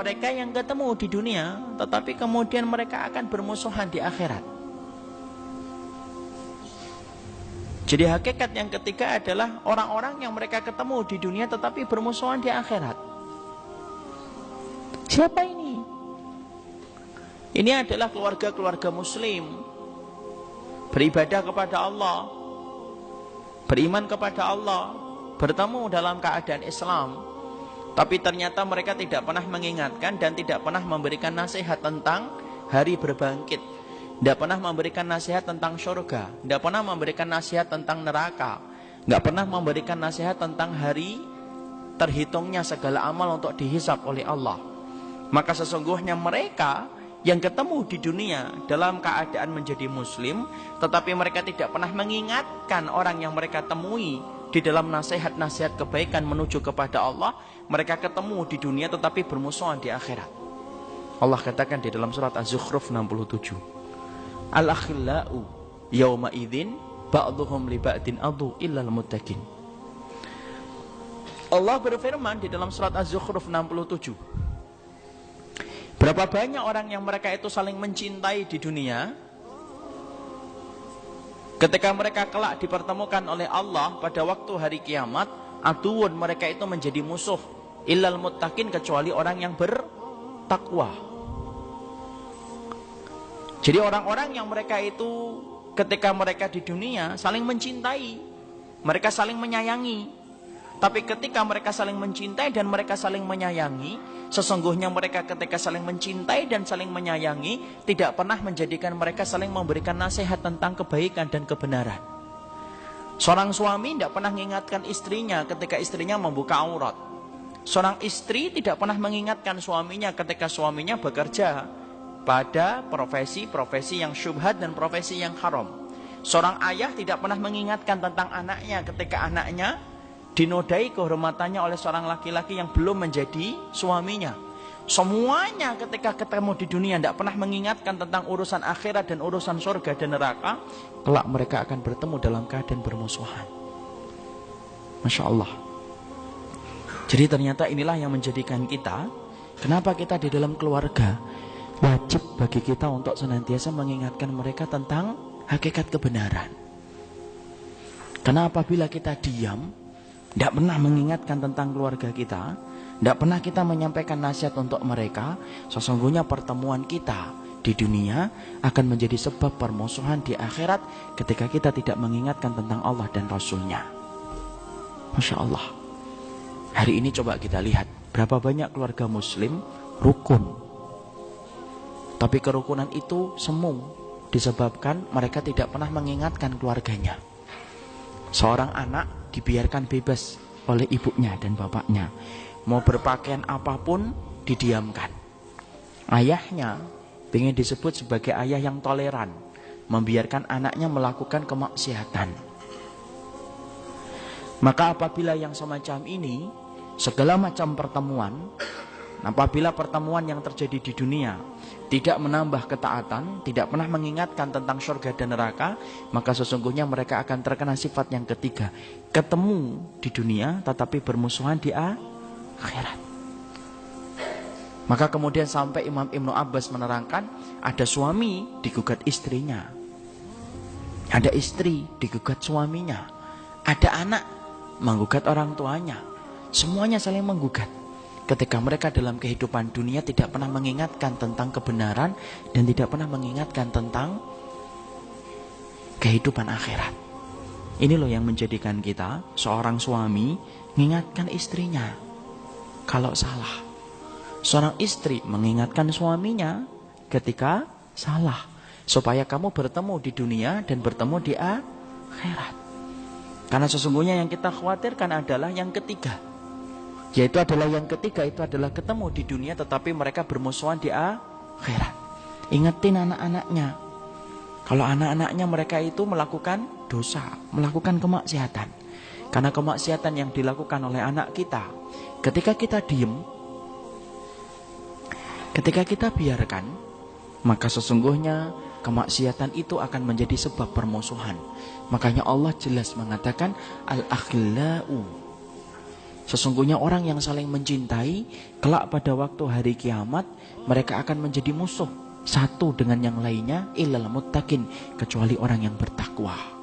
mereka yang ketemu di dunia, tetapi kemudian mereka akan bermusuhan di akhirat. Jadi hakikat yang ketiga adalah orang-orang yang mereka ketemu di dunia tetapi bermusuhan di akhirat. Siapa ini? Ini adalah keluarga-keluarga muslim, beribadah kepada Allah, beriman kepada Allah, bertemu dalam keadaan Islam, tapi ternyata mereka tidak pernah mengingatkan dan tidak pernah memberikan nasihat tentang hari berbangkit, tidak pernah memberikan nasihat tentang surga, tidak pernah memberikan nasihat tentang neraka, tidak pernah memberikan nasihat tentang hari terhitungnya segala amal untuk dihisab oleh Allah. Maka sesungguhnya mereka yang ketemu di dunia dalam keadaan menjadi muslim, tetapi mereka tidak pernah mengingatkan orang yang mereka temui di dalam nasihat-nasihat kebaikan menuju kepada Allah. Mereka ketemu di dunia tetapi bermusuhan di akhirat. Allah katakan di dalam surat Az-Zukhruf 67, Al-akhillau yawma idzin ba'dhuhum li ba'din adu illal muttaqin. Allah berfirman di dalam surat Az-Zukhruf 67, berapa banyak orang yang mereka itu saling mencintai di dunia, ketika mereka kelak dipertemukan oleh Allah pada waktu hari kiamat, aduun, mereka itu menjadi musuh, illal muttaqin, kecuali orang yang bertakwa. Jadi orang-orang yang mereka itu ketika mereka di dunia saling mencintai, mereka saling menyayangi. Tapi ketika mereka saling mencintai dan mereka saling menyayangi, sesungguhnya mereka ketika saling mencintai dan saling menyayangi tidak pernah menjadikan mereka saling memberikan nasihat tentang kebaikan dan kebenaran. Seorang suami tidak pernah mengingatkan istrinya ketika istrinya membuka aurat. Seorang istri tidak pernah mengingatkan suaminya ketika suaminya bekerja pada profesi-profesi yang syubhat dan profesi yang haram. Seorang ayah tidak pernah mengingatkan tentang anaknya ketika anaknya dinodai kehormatannya oleh seorang laki-laki yang belum menjadi suaminya. Semuanya ketika ketemu di dunia tidak pernah mengingatkan tentang urusan akhirat dan urusan surga dan neraka. Kelak mereka akan bertemu dalam keadaan bermusuhan. Masya Allah. Jadi ternyata inilah yang menjadikan kita, kenapa kita di dalam keluarga wajib bagi kita untuk senantiasa mengingatkan mereka tentang hakikat kebenaran. Karena apabila kita diam, tidak pernah mengingatkan tentang keluarga kita, tidak pernah kita menyampaikan nasihat untuk mereka, sesungguhnya pertemuan kita di dunia akan menjadi sebab permusuhan di akhirat ketika kita tidak mengingatkan tentang Allah dan Rasulnya. Masya Allah. Hari ini coba kita lihat berapa banyak keluarga muslim rukun, tapi kerukunan itu semu disebabkan mereka tidak pernah mengingatkan keluarganya. Seorang anak dibiarkan bebas oleh ibunya dan bapaknya, mau berpakaian apapun didiamkan. Ayahnya ingin disebut sebagai ayah yang toleran, membiarkan anaknya melakukan kemaksiatan. Maka apabila yang semacam ini, segala macam pertemuan, apabila pertemuan yang terjadi di dunia tidak menambah ketaatan, tidak pernah mengingatkan tentang surga dan neraka, maka sesungguhnya mereka akan terkena sifat yang ketiga, ketemu di dunia tetapi bermusuhan di akhirat. Maka kemudian sampai Imam Ibnu Abbas menerangkan, ada suami digugat istrinya, ada istri digugat suaminya, ada anak menggugat orang tuanya, semuanya saling menggugat. Ketika mereka dalam kehidupan dunia tidak pernah mengingatkan tentang kebenaran dan tidak pernah mengingatkan tentang kehidupan akhirat. Ini loh yang menjadikan kita, seorang suami mengingatkan istrinya kalau salah. Seorang istri mengingatkan suaminya ketika salah, supaya kamu bertemu di dunia dan bertemu di akhirat. Karena sesungguhnya yang kita khawatirkan adalah yang ketiga, yaitu adalah yang ketiga itu adalah ketemu di dunia tetapi mereka bermusuhan di akhirat. Ingetin anak-anaknya, kalau anak-anaknya mereka itu melakukan dosa, melakukan kemaksiatan. Karena kemaksiatan yang dilakukan oleh anak kita, ketika kita diem, ketika kita biarkan, maka sesungguhnya kemaksiatan itu akan menjadi sebab permusuhan. Makanya Allah jelas mengatakan al-akhillau Sesungguhnya orang yang saling mencintai, kelak pada waktu hari kiamat, mereka akan menjadi musuh satu dengan yang lainnya, illal muttaqin, kecuali orang yang bertakwa.